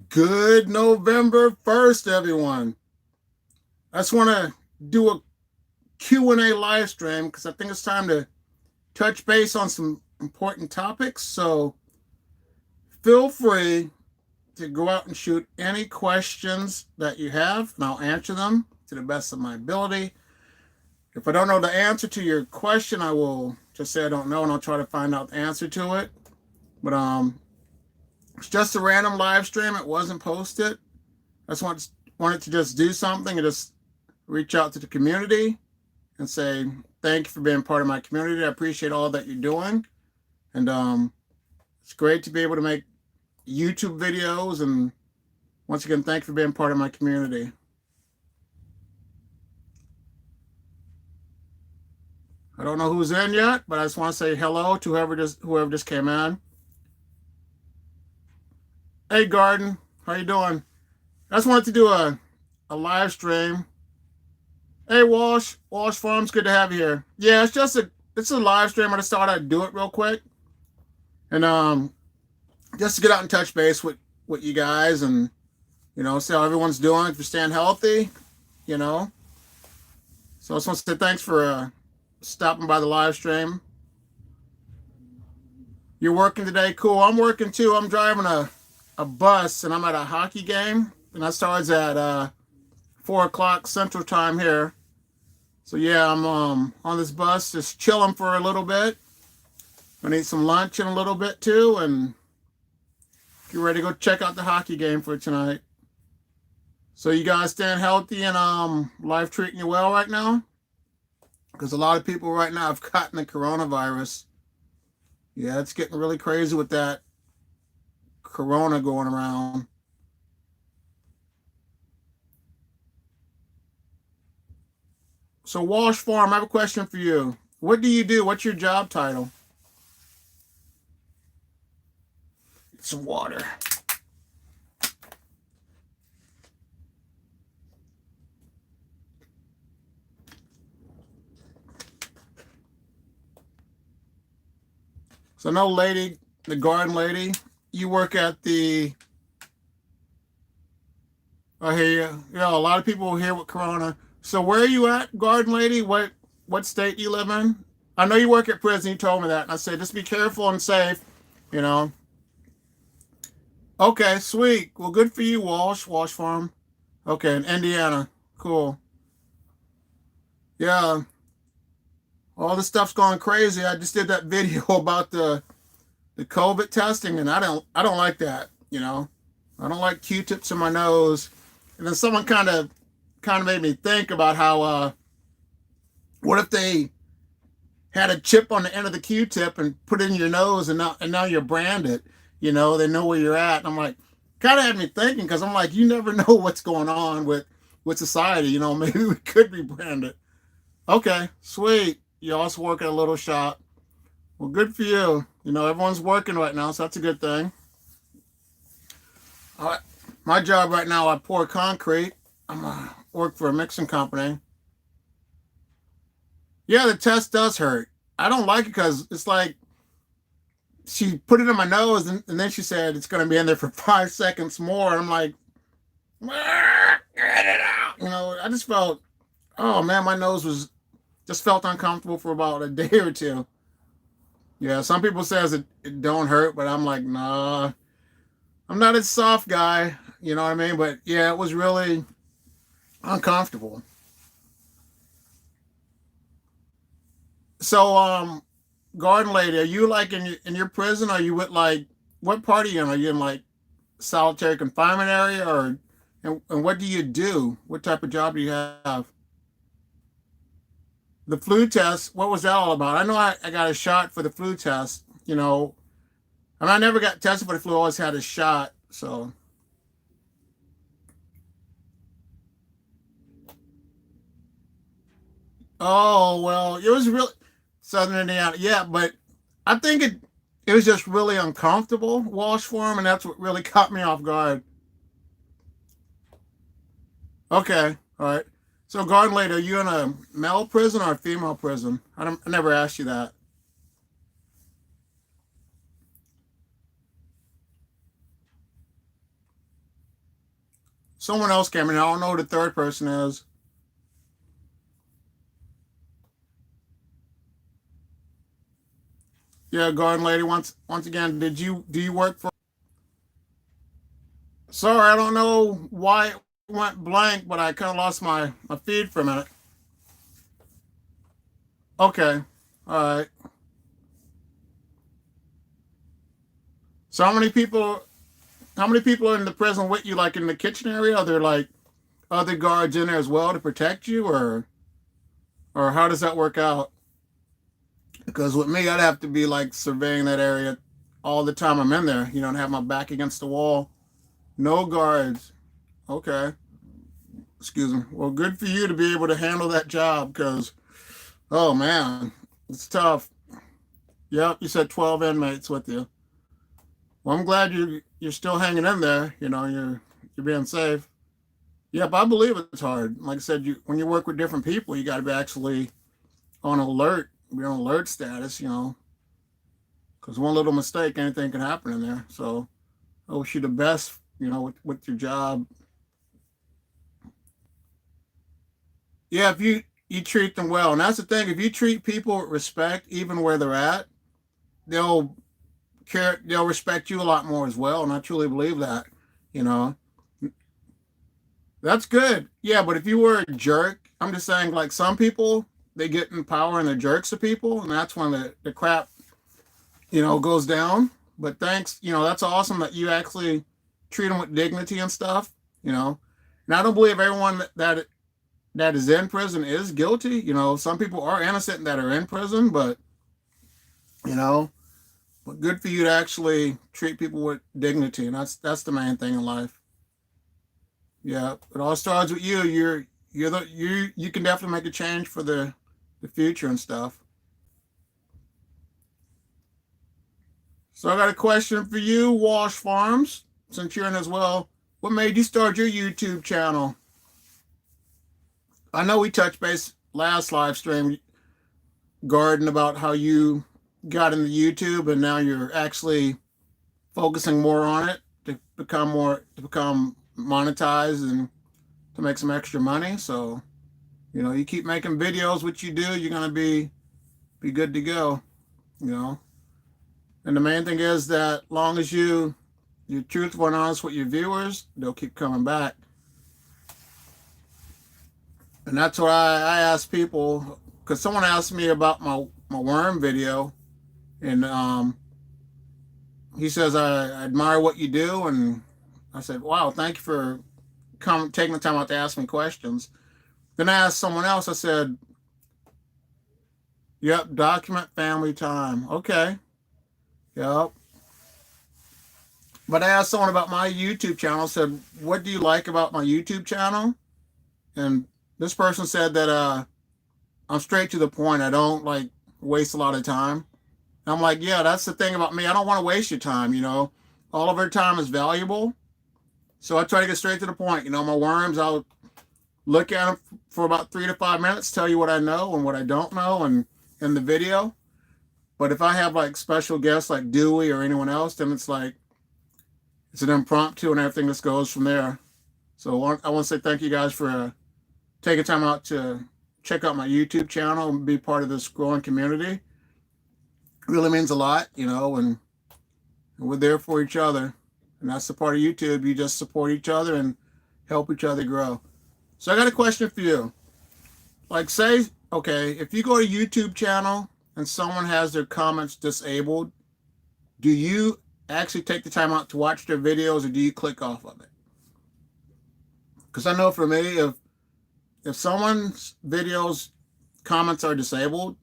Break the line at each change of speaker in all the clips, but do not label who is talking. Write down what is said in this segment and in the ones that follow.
Good November 1st, everyone. I just want to do a Q&A live stream because I think it's time to touch base on some important topics. So feel free to go out and shoot any questions that you have, and I'll answer them to the best of my ability. If I don't know the answer to your question, I will just say I don't know, and I'll try to find out the answer to it. But it's just a random live stream. It wasn't posted. I just wanted to just do something and just reach out to the community and say thank you for being part of my community. I appreciate all that you're doing, and it's great to be able to make YouTube videos. And once again, thank you for being part of my community. I don't know who's in yet, but I just want to say hello to whoever just came in. Hey, Garden, how you doing? I just wanted to do a live stream. Hey, Walsh Farms, good to have you here. Yeah, it's a live stream. I just thought I'd do it real quick, and just to get out and touch base with you guys, and see how everyone's doing. If you're staying healthy, you know. So I just want to say thanks for stopping by the live stream. You're working today? Cool. I'm working too. I'm driving a bus, and I'm at a hockey game, and that starts at 4 o'clock Central Time here. So yeah, I'm on this bus just chilling for a little bit. Gonna eat some lunch in a little bit too, and get ready to go check out the hockey game for tonight. So you guys staying healthy and life treating you well right now? Because a lot of people right now have gotten the coronavirus. Yeah, it's getting really crazy with that corona going around. So Walsh Farm, I have a question for you. What do you do? What's your job title? Some water. So no lady, the garden lady, you work at the, I hear you. Yeah, a lot of people here with corona. So where are you at, garden lady? What state do you live in? I know you work at prison. You told me that. And I said, just be careful and safe, you know. Okay, sweet. Well, good for you, Walsh Farm. Okay, in Indiana. Cool. Yeah, all this stuff's going crazy. I just did that video about the COVID testing, and I don't like that. I don't like Q-tips in my nose. And then someone kind of made me think about how what if they had a chip on the end of the Q-tip and put it in your nose, and now you're branded. They know where you're at. And I'm like, kind of had me thinking, because I'm like, you never know what's going on with society. Maybe we could be branded. Okay, sweet. You also work at a little shop. Well, good for you. Everyone's working right now, so that's a good thing. My job right now, I pour concrete. I'm work for a mixing company. Yeah, the test does hurt. I don't like it because it's like she put it in my nose, and then she said it's going to be in there for 5 seconds more. And I'm like, get it out. I just felt, oh man, my nose was just felt uncomfortable for about a day or two. Yeah, some people says it don't hurt, but I'm like, nah, I'm not a soft guy. You know what I mean? But yeah, it was really uncomfortable. So, garden lady, are you like in your prison? Are you with like what part are you in? Are you in like solitary confinement area, or and what do you do? What type of job do you have? The flu test. What was that all about? I know I got a shot for the flu test. I never got tested for the flu. I always had a shot. So, oh well, it was really Southern Indiana. Yeah, but I think it was just really uncomfortable, Walsh Farm, and that's what really caught me off guard. Okay, all right. So, garden lady, are you in a male prison or a female prison? I never asked you that. Someone else came in. I don't know who the third person is. Yeah, garden lady. Once again, do you work for? Sorry, I don't know why it went blank, but I kind of lost my feed for a minute. Okay, all right. So how many people are in the prison with you? Like in the kitchen area? Are there like other guards in there as well to protect you, or how does that work out? Because with me, I'd have to be like surveying that area all the time I'm in there, and have my back against the wall. No guards. Okay. Excuse me. Well, good for you to be able to handle that job because, oh man, it's tough. Yep, you said 12 inmates with you. Well, I'm glad you're still hanging in there. You're being safe. Yep, I believe it's hard. Like I said, when you work with different people, you got to be actually on alert, be on alert status. Because one little mistake, anything can happen in there. So I wish you the best. With your job. Yeah, if you treat them well, and that's the thing. If you treat people with respect, even where they're at, they'll they'll respect you a lot more as well. And I truly believe that. You know, that's good. Yeah, but if you were a jerk, I'm just saying, like some people, they get in power and they're jerks to people, and that's when the crap, goes down. But thanks, that's awesome that you actually treat them with dignity and stuff. You know, and I don't believe everyone that is in prison is guilty. Some people are innocent that are in prison, you know, but good for you to actually treat people with dignity, and that's the main thing in life. Yeah, it all starts with you. You can definitely make a change for the future and stuff. So I got a question for you, Wash Farms, since you're in as well. What made you start your YouTube channel? I know we touched base last live stream, Garden, about how you got into YouTube and now you're actually focusing more on it to become monetized and to make some extra money. So, you keep making videos, what you do, you're gonna be good to go, you know. And the main thing is that long as you're truthful and honest with your viewers, they'll keep coming back. And that's why I ask people, because someone asked me about my worm video, and he says I admire what you do, and I said, wow, thank you for taking the time out to ask me questions. Then I asked someone else. I said, yep, document family time. Okay, yep. But I asked someone about my YouTube channel. Said, what do you like about my YouTube channel? And this person said that I'm straight to the point. I don't like waste a lot of time. And I'm like, yeah, that's the thing about me. I don't want to waste your time. All of our time is valuable. So I try to get straight to the point. My worms, I'll look at them for about 3 to 5 minutes, tell you what I know and what I don't know, and in the video. But if I have like special guests like Dewey or anyone else, then it's like it's an impromptu and everything just goes from there. So I want to say thank you guys for taking time out to check out my YouTube channel and be part of this growing community. It really means a lot, and we're there for each other. And that's the part of YouTube. You just support each other and help each other grow. So I got a question for you. Like say, okay, if you go to YouTube channel and someone has their comments disabled, do you actually take the time out to watch their videos or do you click off of it? Because I know for me, if someone's videos comments are disabled,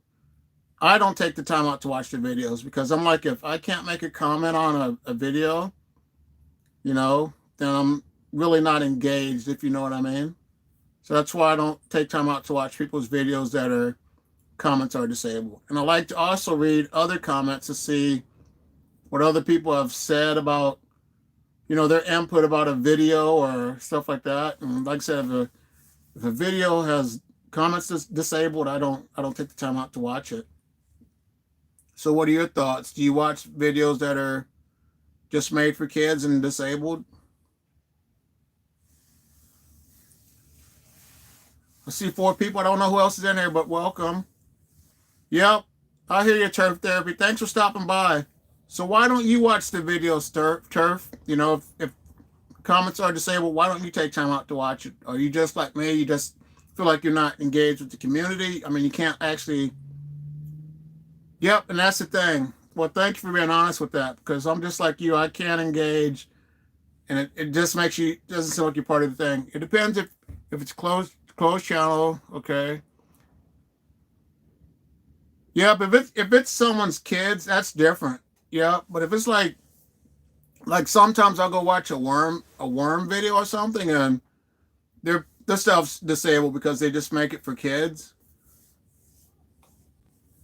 I don't take the time out to watch their videos because I'm like, if I can't make a comment on a video, then I'm really not engaged, if you know what I mean. So that's why I don't take time out to watch people's videos that are comments are disabled. And I like to also read other comments to see what other people have said about, their input about a video or stuff like that. And like I said, if a video has comments disabled, I don't take the time out to watch it. So what are your thoughts? Do you watch videos that are just made for kids and disabled? I see 4 people. I don't know who else is in here, but welcome. Yep, I hear you, Turf Therapy. Thanks for stopping by. So why don't you watch the videos, Turf? You know, if comments are disabled, why don't you take time out to watch it? Are you just like me? You just feel like you're not engaged with the community? I mean, you can't actually. Yep, and that's the thing. Well, thank you for being honest with that, because I'm just like you. I can't engage, and it just makes you doesn't seem like you're part of the thing. It depends if it's closed channel, okay. Yep, if it's someone's kids, that's different. Yeah, but if it's like sometimes I'll go watch a worm video or something, and the stuff's disabled because they just make it for kids.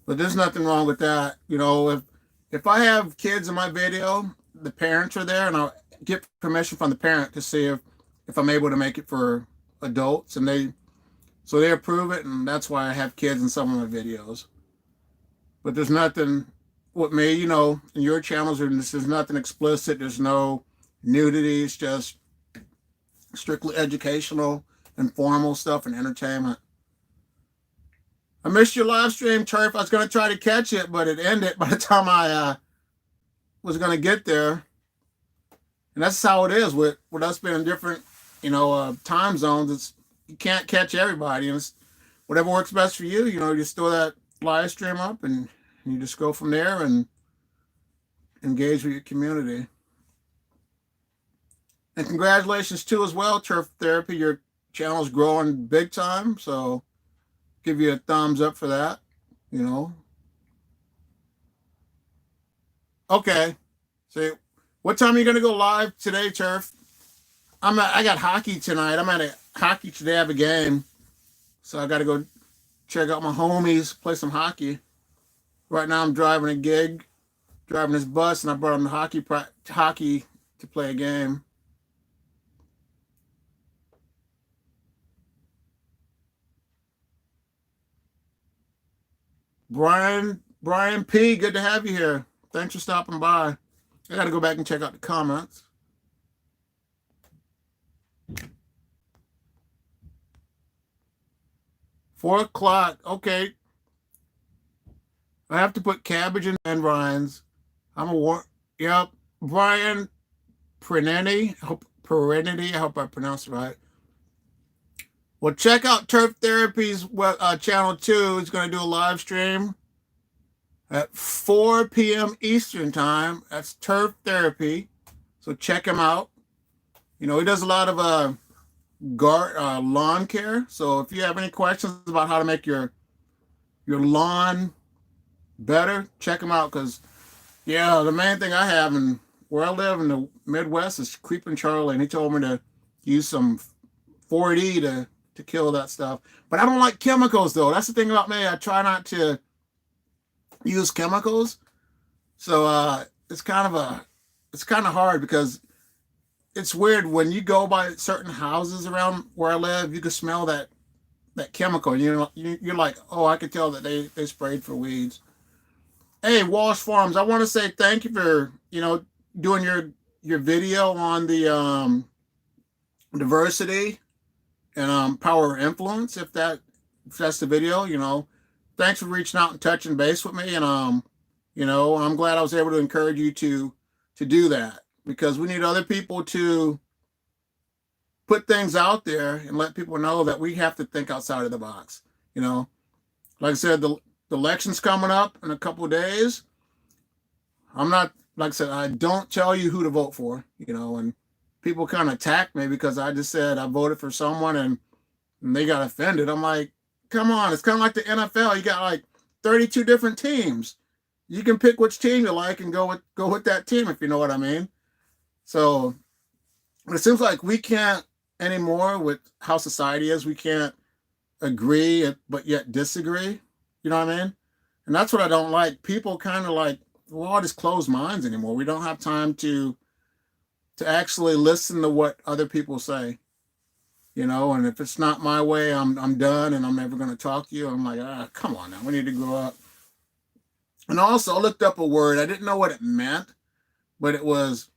But there's nothing wrong with that. You know, if I have kids in my video, the parents are there, and I'll get permission from the parent to see if I'm able to make it for adults, and they approve it, and that's why I have kids in some of my videos. But there's nothing with me, you know, in your channels, there's nothing explicit. There's no nudity. It's just strictly educational, informal stuff, and entertainment. I missed your live stream, Turf. I was going to try to catch it, but it ended by the time I was going to get there. And that's how it is with us being in different, time zones. It's you can't catch everybody, and it's whatever works best for you. You know, you store that live stream up, and you just go from there and engage with your community. And congratulations too as well, Turf Therapy. Your channel's growing big time, so give you a thumbs up for that. You know. Okay. So, what time are you gonna go live today, Turf? I got hockey tonight. I'm at a hockey today. I have a game, so I got to go check out my homies, play some hockey. Right now, I'm driving a gig, driving this bus, and I brought on the hockey to play a game. Brian P, good to have you here. Thanks for stopping by. I got to go back and check out the comments. $4 o'clock. Okay. I have to put cabbage and Ryan's. Yep. Brian Perenetti. I hope I pronounced it right. Well, check out Turf Therapy's channel 2. He's going to do a live stream at 4 p.m. Eastern time. That's Turf Therapy. So check him out. You know, he does a lot of lawn care. So if you have any questions about how to make your lawn better, check him out. Because, yeah, the main thing I have and where I live in the Midwest is Creeping Charlie. And he told me to use some 4D to kill that stuff. But I don't like chemicals, though. That's the thing about me. I try not to use chemicals. So it's kind of hard because it's weird when you go by certain houses around where I live, you can smell that chemical. You're like, oh, I could tell that they sprayed for weeds. Hey, Walsh Farms, I want to say thank you for doing your video on the diversity and power of influence. If that's the video, thanks for reaching out and touching base with me. And I'm glad I was able to encourage you to do that, because we need other people to put things out there and let people know that we have to think outside of the box. Like I said, the election's coming up in a couple of days. I'm not, like I said, I don't tell you who to vote for, and people kind of attack me because I just said I voted for someone and they got offended. I'm like, come on, it's kind of like the NFL. You got like 32 different teams. You can pick which team you like and go with that team, if you know what I mean. So it seems like we can't anymore with how society is. We can't agree but yet disagree. You know what I mean? And that's what I don't like. People kind of like, we're all just closed minds anymore. We don't have time to actually listen to what other people say. And if it's not my way, I'm done and I'm never going to talk to you. I'm like, come on now, we need to grow up. And also I looked up a word. I didn't know what it meant, but it was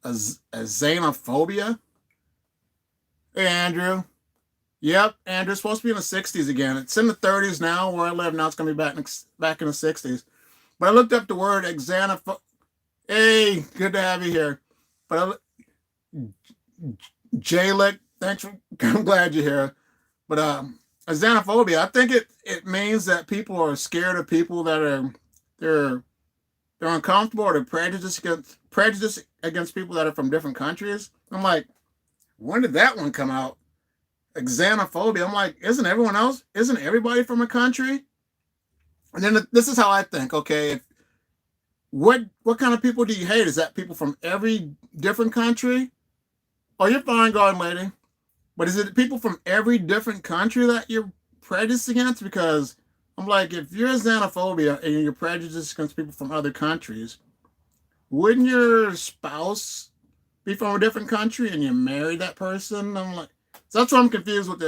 a xenophobia. Hey, Andrew. Yep, and it's supposed to be in the 60s again. It's in the 30s now where I live now. It's going to be back in the 60s. But I looked up the word xenophobe. Hey, good to have you here. But Jaylick, thanks for. I'm glad you're here. But xenophobia, I think it means that people are scared of people that are they're they're uncomfortable or they're prejudiced against people that are from different countries. I'm like, when did that one come out? Xenophobia. I'm like, isn't everybody from a country? And then this is how I think. Okay, what kind of people do you hate? Is that people from every different country? Oh, you're fine, garden lady. But is it people from every different country that you're prejudiced against? Because I'm like, if you're xenophobia and you're prejudiced against people from other countries, wouldn't your spouse be from a different country and you marry that person? I'm like, so that's why I'm confused with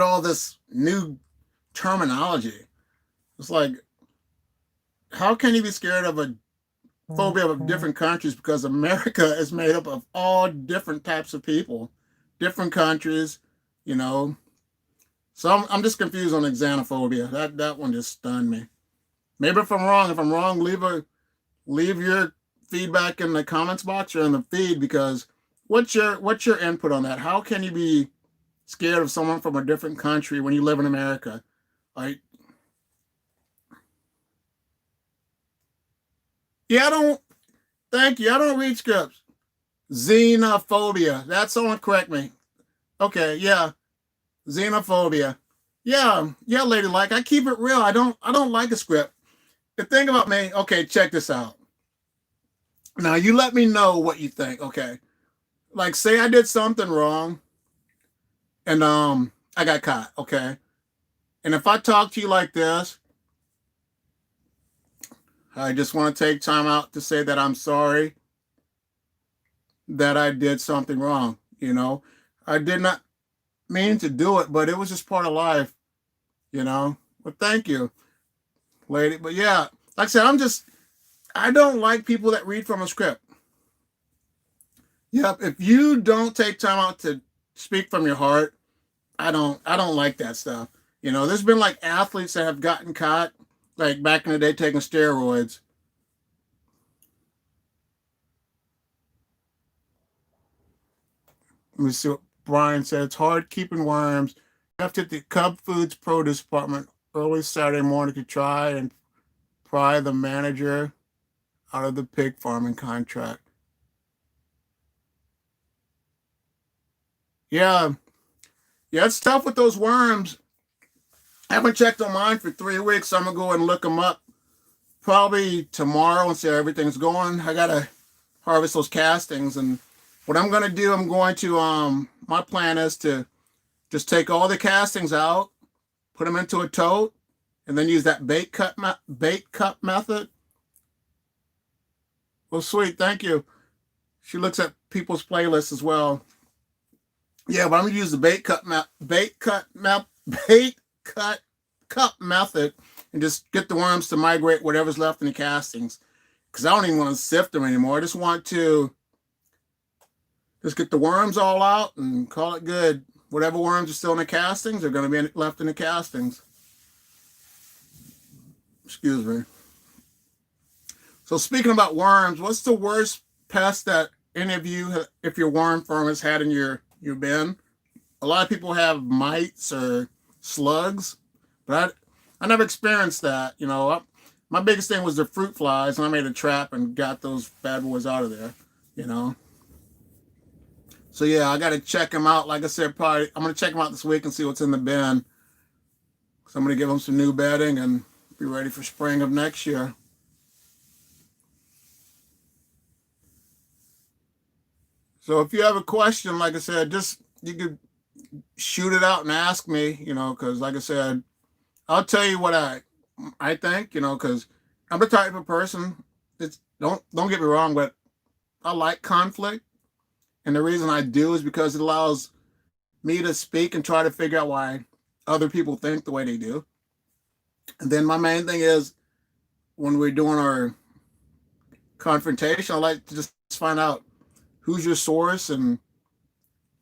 all this new terminology. It's like, how can you be scared of a phobia of different countries? Because America is made up of all different types of people, different countries, you know. So I'm just confused on xenophobia. That one just stunned me. Maybe if I'm wrong, leave your feedback in the comments box or in the feed, because what's your input on that? How can you be scared of someone from a different country when you live in America? Like, yeah, I don't. Thank you. I don't read scripts. Xenophobia. That's someone correct me. Okay, yeah, xenophobia. Yeah, yeah, lady. Like, I keep it real. I don't like a script. The thing about me. Okay, check this out. Now you let me know what you think. Okay, like say I did something wrong and I got caught. Okay, and if I talk to you like this, I just want to take time out to say that I'm sorry that I did something wrong. I did not mean to do it, but it was just part of life. But thank you, lady. But yeah, like I said, I don't like people that read from a script. Yep. If you don't take time out to speak from your heart, I don't like that stuff. There's been like athletes that have gotten caught like back in the day taking steroids. Let me see what Brian said. It's hard keeping worms. Left at the Cub Foods produce department early Saturday morning to try and pry the manager out of the pig farming contract. Yeah, yeah, it's tough with those worms. I haven't checked on mine for 3 weeks, so I'm gonna go and look them up probably tomorrow and see how everything's going. I gotta harvest those castings, and what I'm gonna do, my plan is to just take all the castings out, put them into a tote, and then use that bait cup method. Well, sweet, thank you. She looks at people's playlists as well. Yeah, but I'm gonna use the bait cut cup method and just get the worms to migrate whatever's left in the castings. Because I don't even want to sift them anymore. I just want to just get the worms all out and call it good. Whatever worms are still in the castings are going to be left in the castings. Excuse me. So speaking about worms, what's the worst pest that any of you, if your worm farm has had in your bin? A lot of people have mites or slugs, but I never experienced that. My biggest thing was the fruit flies, and I made a trap and got those bad boys out of there. You know. So yeah, I got to check them out. Like I said, probably I'm gonna check them out this week and see what's in the bin. So I'm gonna give them some new bedding and be ready for spring of next year. So if you have a question, like I said, just you could shoot it out and ask me. Because like I said, I'll tell you what I think. Because I'm the type of person. It's don't get me wrong, but I like conflict, and the reason I do is because it allows me to speak and try to figure out why other people think the way they do. And then my main thing is when we're doing our confrontation, I like to just find out who's your source and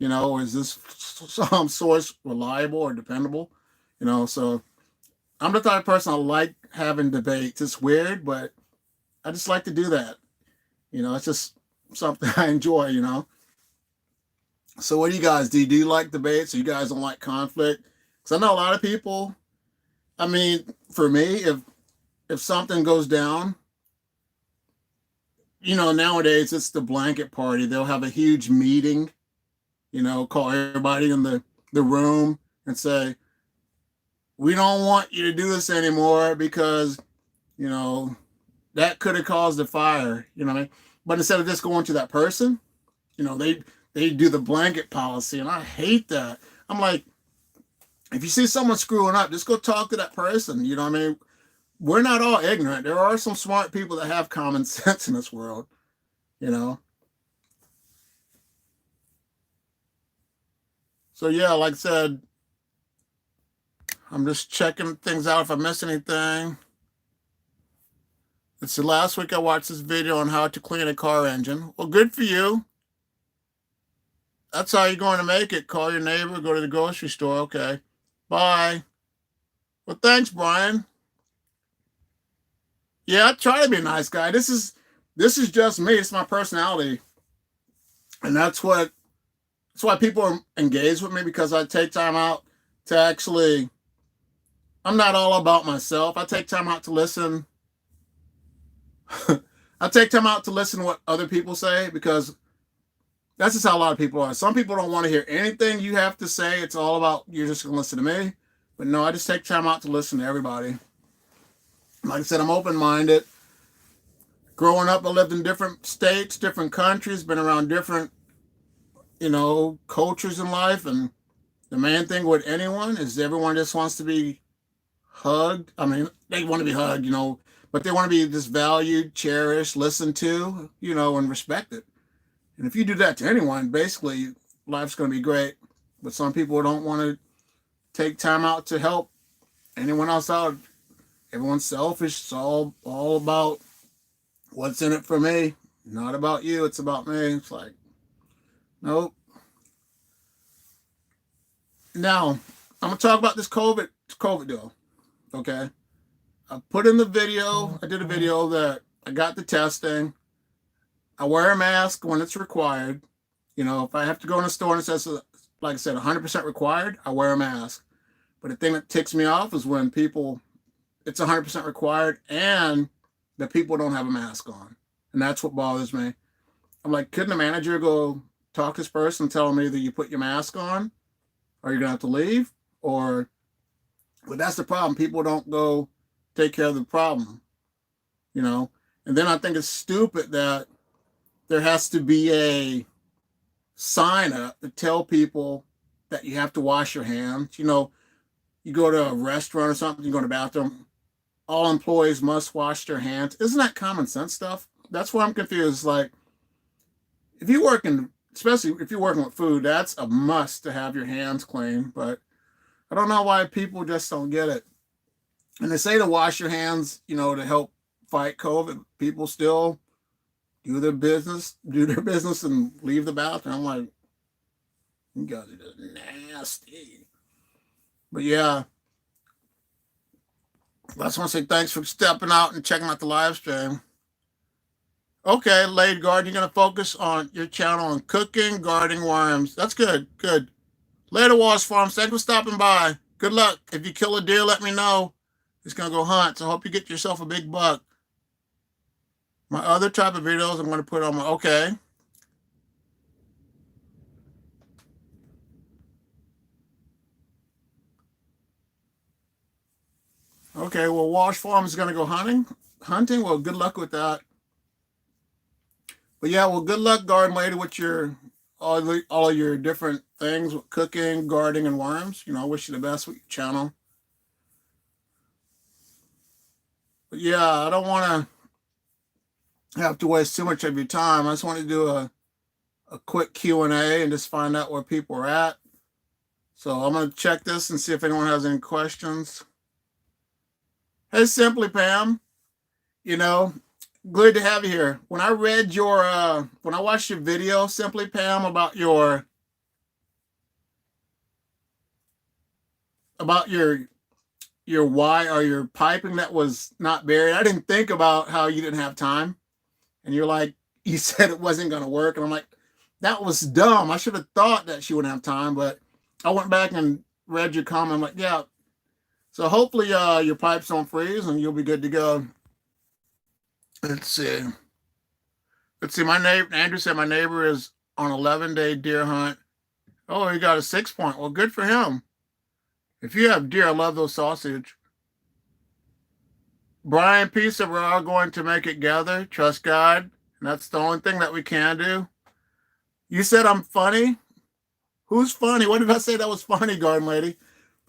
Is this some source reliable or dependable? So I'm the type of person I like having debates. It's weird, but I just like to do that. It's just something I enjoy. So what do you guys do? Do you like debates? Or you guys don't like conflict? Because I know a lot of people. I mean, for me, if something goes down, nowadays it's the blanket party. They'll have a huge meeting, call everybody in the room and say, we don't want you to do this anymore because, you know, that could have caused a fire, what I mean? But instead of just going to that person, they do the blanket policy, and I hate that. I'm like, if you see someone screwing up, just go talk to that person. You know what I mean? We're not all ignorant. There are some smart people that have common sense in this world, you know. So yeah, like I said, I'm just checking things out if I miss anything. It's the last week I watched this video on how to clean a car engine. Well, good for you. That's how you're going to make it. Call your neighbor, go to the grocery store. Okay. Bye. Well, thanks, Brian. Yeah, I try to be a nice guy. This is just me. It's my personality. And that's why people engage with me, because I take time out to actually, I'm not all about myself. I take time out to listen. I take time out to listen to what other people say, because that's just how a lot of people are. Some people don't want to hear anything you have to say. It's all about, you're just going to listen to me. But no, I just take time out to listen to everybody. Like I said, I'm open-minded. Growing up, I lived in different states, different countries, been around different, cultures in life. And the main thing with anyone is everyone just wants to be hugged. I mean, they want to be hugged, but they want to be just valued, cherished, listened to, and respected. And if you do that to anyone, basically, life's going to be great. But some people don't want to take time out to help anyone else out. Everyone's selfish. It's all about what's in it for me. Not about you. It's about me. It's like, nope. Now, I'm going to talk about this COVID deal. Okay. I put in the video. I did a video that I got the testing. I wear a mask when it's required. If I have to go in a store and it says, like I said, 100% required, I wear a mask. But the thing that ticks me off is when it's 100% required and the people don't have a mask on. And that's what bothers me. I'm like, couldn't the manager go talk to this person and tell them either you put your mask on or you're going to have to leave? But that's the problem. People don't go take care of the problem, And then I think it's stupid that there has to be a sign up to tell people that you have to wash your hands. You go to a restaurant or something, you go to the bathroom, all employees must wash their hands. Isn't that common sense stuff? That's why I'm confused. Like, especially if you're working with food, that's a must to have your hands clean. But I don't know why people just don't get it. And they say to wash your hands, to help fight COVID. People still do their business and leave the bathroom. I'm like, you guys are just nasty. But yeah, I just want to say thanks for stepping out and checking out the live stream. Okay, Lady Garden, you're going to focus on your channel on cooking, guarding worms. That's good, good. Later, Walsh Farms, thanks for stopping by. Good luck. If you kill a deer, let me know. He's going to go hunt, so I hope you get yourself a big buck. My other type of videos I'm going to put on my, okay. Okay, well, Walsh Farm is going to go hunting. Well, good luck with that. But yeah, well, good luck, Garden Lady, with all your different things with cooking, gardening, and worms. I wish you the best with your channel. But yeah, I don't want to have to waste too much of your time. I just want to do a quick Q&A and just find out where people are at. So I'm going to check this and see if anyone has any questions. Hey, Simply Pam, good to have you here. When I read when I watched your video, Simply Pam, about your about your why or your piping that was not buried. I didn't think about how you didn't have time, and you're like, you said it wasn't going to work, and I'm like, that was dumb. I should have thought that she wouldn't have time, but I went back and read your comment. I'm like, yeah. So hopefully, your pipes don't freeze and you'll be good to go. Let's see. Let's see. My neighbor Andrew said my neighbor is on 11-day deer hunt. Oh, he got a 6 point. Well, good for him. If you have deer, I love those sausage. Brian P said we're all going to make it together. Trust God. And that's the only thing that we can do. You said I'm funny. Who's funny? What did I say that was funny, Garden Lady?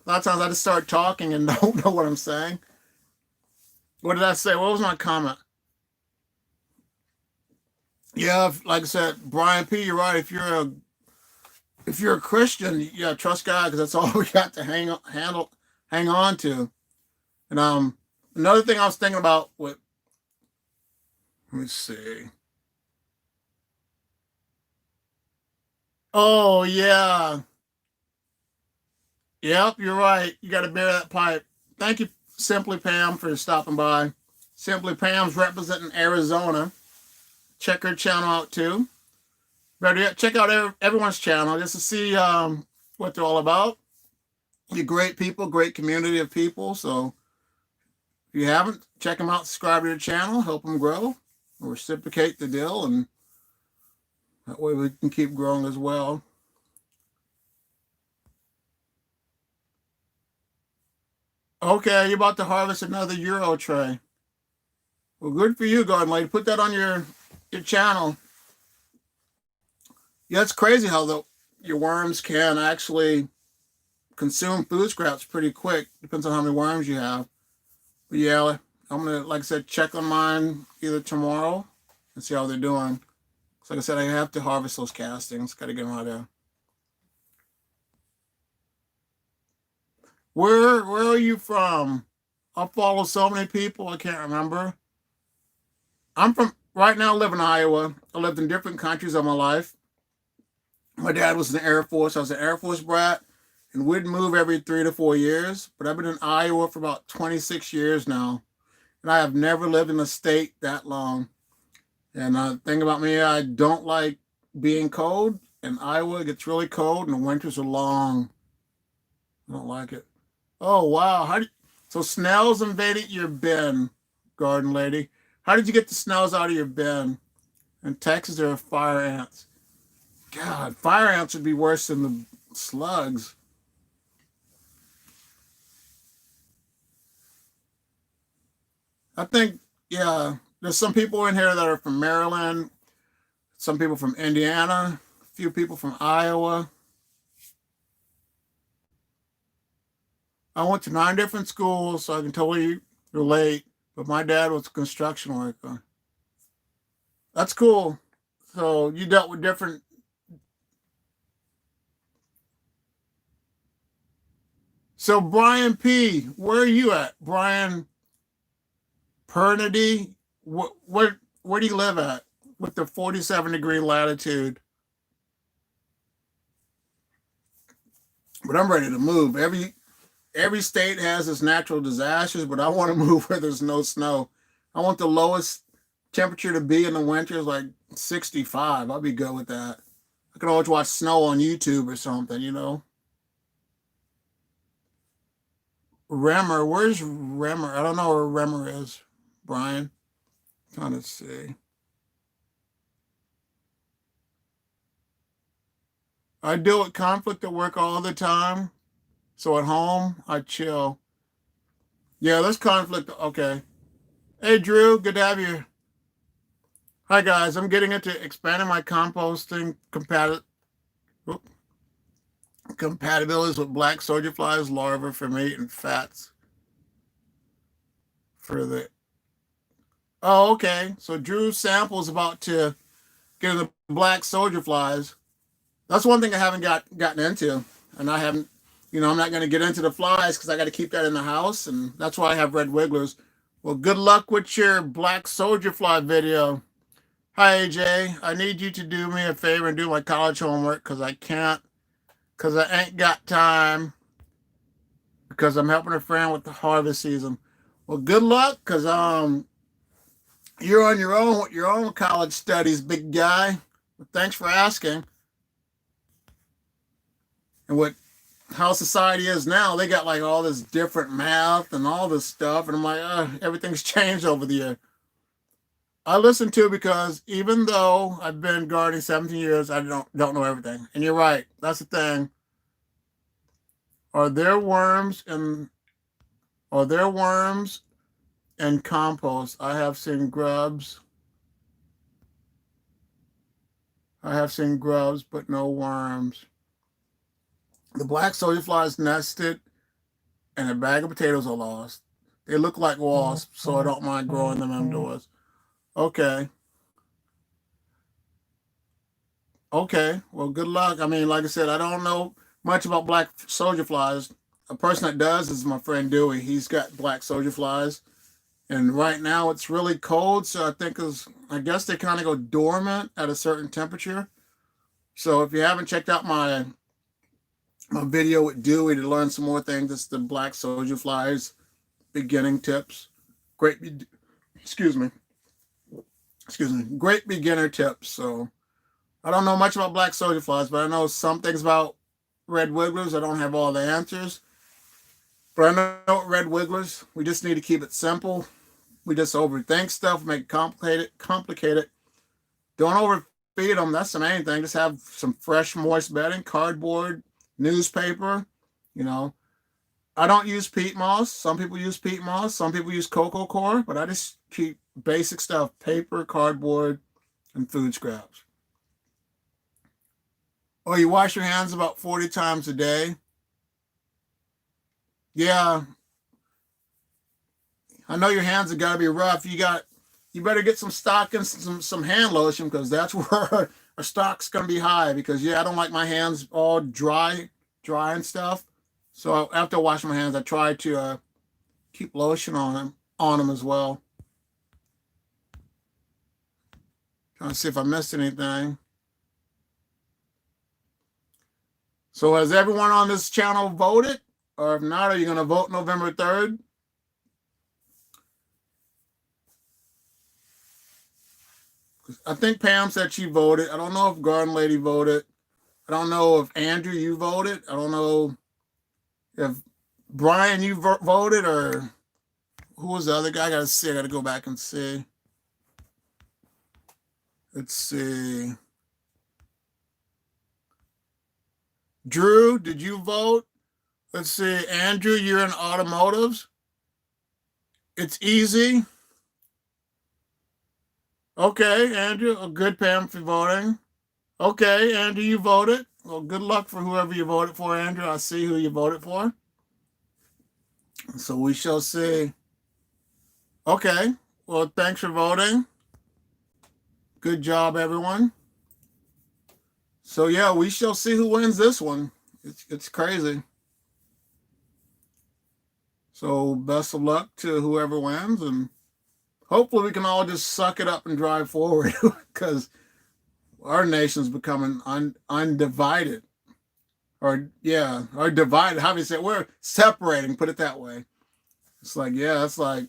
A lot of times I just start talking and don't know what I'm saying. What did I say? What was my comment? Yeah, like I said, Brian P, you're right. If you're a Christian, yeah, trust God because that's all we got to hang on to. And another thing I was thinking about with, let me see. Oh yeah, yep, you're right. You got to bury that pipe. Thank you, Simply Pam, for stopping by. Simply Pam's representing Arizona. Check her channel out too. Better yet, check out everyone's channel just to see what they're all about. You're great people, great community of people. So if you haven't, check them out, subscribe to their channel, help them grow, reciprocate the deal, and that way we can keep growing as well. Okay, you're about to harvest another Euro tray. Well, good for you, Garden Lady. Put that on your channel. Yeah, it's crazy how your worms can actually consume food scraps pretty quick. Depends on how many worms you have. But yeah, I'm gonna, like I said, check on mine either tomorrow and see how they're doing. So like I said, I have to harvest those castings. Got to get them out of there. Where are you from? I follow so many people I can't remember. I'm from right now. I live in Iowa. I lived in different countries all my life. My dad was in the Air Force. I was an Air Force brat, and we'd move every 3 to 4 years. But I've been in Iowa for about 26 years now, and I have never lived in a state that long. And the thing about me, I don't like being cold. In Iowa, it gets really cold, and the winters are long. I don't like it. Oh wow! So snails invaded your bin, Garden Lady. How did you get the snails out of your bin? In Texas, there are fire ants. God, fire ants would be worse than the slugs. I think, yeah, there's some people in here that are from Maryland, some people from Indiana, a few people from Iowa. I went to 9 different schools, so I can totally relate. But my dad was a construction worker. That's cool. So you dealt with different. So Brian P, where are you at? Brian Pernity? Where do you live at with the 47-degree latitude? But I'm ready to move. Every state has its natural disasters, but I want to move where there's no snow. I want the lowest temperature to be in the winter is like 65. I'll be good with that. I can always watch snow on YouTube or something. Remmer, where's Remmer? I don't know where Remmer is, Brian. Trying to see. I deal with conflict at work all the time. So at home, I chill. Yeah, there's conflict. Okay. Hey, Drew, good to have you. Hi, guys. I'm getting into expanding my composting compatibilities with black soldier flies larvae for meat and fats for the. Oh, okay. So Drew's sample is about to get into black soldier flies. That's one thing I haven't gotten into, and I haven't. I'm not going to get into the flies because I got to keep that in the house, and that's why I have red wigglers. Well, good luck with your black soldier fly video. Hi, AJ. I need you to do me a favor and do my college homework because I can't, because I ain't got time. because I'm helping a friend with the harvest season. Well, good luck, because you're on your own with your own college studies, big guy. Thanks for asking. And what how society is now, they got like all this different math and all this stuff, and I'm like, everything's changed over the year. I listen to it because even though I've been gardening 17 years, I don't know everything. And you're right, that's the thing. Are there worms in are there worms in compost? I have seen grubs. I have seen grubs, but no worms. The black soldier flies nested and a bag of potatoes are lost. They look like wasps, so I don't mind growing them indoors. Okay. Okay. Well, good luck. I mean, like I said, I don't know much about black soldier flies. A person that does is my friend Dewey. He's got black soldier flies. And right now it's really cold, so I guess they kind of go dormant at a certain temperature. So if you haven't checked out my video with Dewey to learn some more things, it's the black soldier flies beginning tips. Great, excuse me, great beginner tips. So I don't know much about black soldier flies, but I know some things about red wigglers. I don't have all the answers, but I know with red wigglers, we just need to keep it simple. We just overthink stuff, make it complicated. Don't overfeed them. That's the main thing. Just have some fresh, moist bedding, cardboard, newspaper. You know, I don't use peat moss. Some people use peat moss. Some people use cocoa core, but I just keep basic stuff: paper, cardboard, and food scraps. Oh, you wash your hands about 40 times a day. Yeah, I know your hands have got to be rough. You better get some stock and some hand lotion, because that's where our stock's gonna be high. Because yeah, I don't like my hands all dry and stuff. So after I wash my hands, I try to keep lotion on them as well. Trying to see if I missed anything. So has everyone on this channel voted? Or if not, are you gonna vote November 3rd? I think Pam said she voted. I don't know if Garden Lady voted. I don't know if Andrew, you voted. I don't know if Brian, you voted, or who was the other guy? I gotta see. I gotta go back and see. Let's see. Drew, did you vote? Let's see. Andrew, you're in automotives. It's easy. Okay, Andrew. Oh, good, Pam, for voting. Okay, Andrew, you voted. Well, good luck for whoever you voted for, Andrew. I see who you voted for. So we shall see. Okay. Well, thanks for voting. Good job, everyone. So yeah, we shall see who wins this one. It's crazy. So best of luck to whoever wins, and hopefully we can all just suck it up and drive forward, because our nation's becoming undivided. Or yeah, or divided. How do you say it? We're separating, put it that way. It's like, yeah, it's like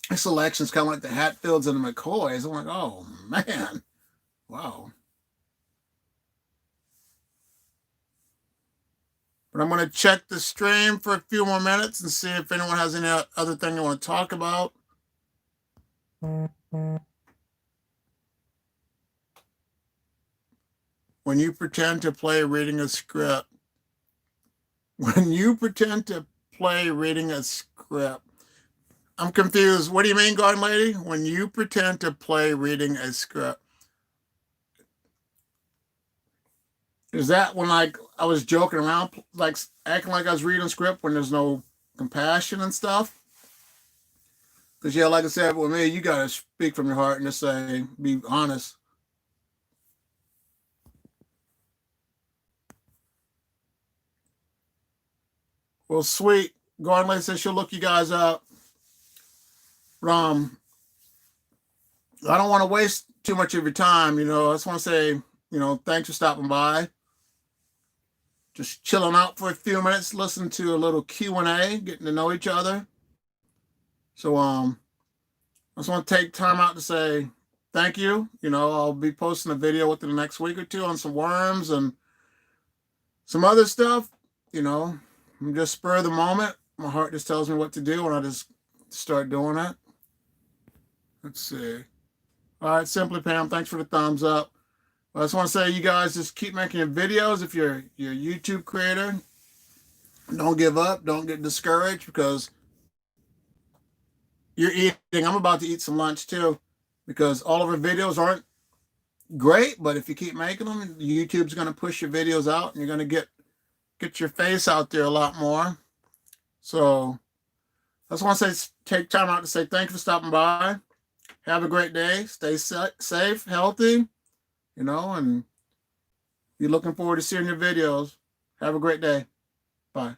this election's kind of like the Hatfields and the McCoys. I'm like, oh man, wow. But I'm going to check the stream for a few more minutes and see if anyone has any other thing they want to talk about. When you pretend to play reading a script. When you pretend to play reading a script. I'm confused. What do you mean, Garden Lady? When you pretend to play reading a script. Is that when, like, I was joking around, like acting like I was reading a script when there's no compassion and stuff? Because yeah, like I said, with me, you gotta speak from your heart and just say, be honest. Well, sweet. Garden Lady says she'll look you guys up. I don't want to waste too much of your time. I just want to say, thanks for stopping by. just chilling out for a few minutes, listening to a little Q&A, getting to know each other. So I just want to take time out to say thank you. You know, I'll be posting a video within the next week or two on some worms and some other stuff. You know, I'm just spur of the moment. My heart just tells me what to do, and I just start doing it. Let's see. All right, Simply Pam, thanks for the thumbs up. I just want to say, you guys just keep making your videos. If you're a YouTube creator, don't give up. Don't get discouraged because you're eating. I'm about to eat some lunch too, because all of our videos aren't great, but if you keep making them, YouTube's going to push your videos out, and you're going to get your face out there a lot more. So I just want to say, take time out to say thank you for stopping by. Have a great day. Stay safe, healthy, you know, and be looking forward to seeing your videos. Have a great day. Bye.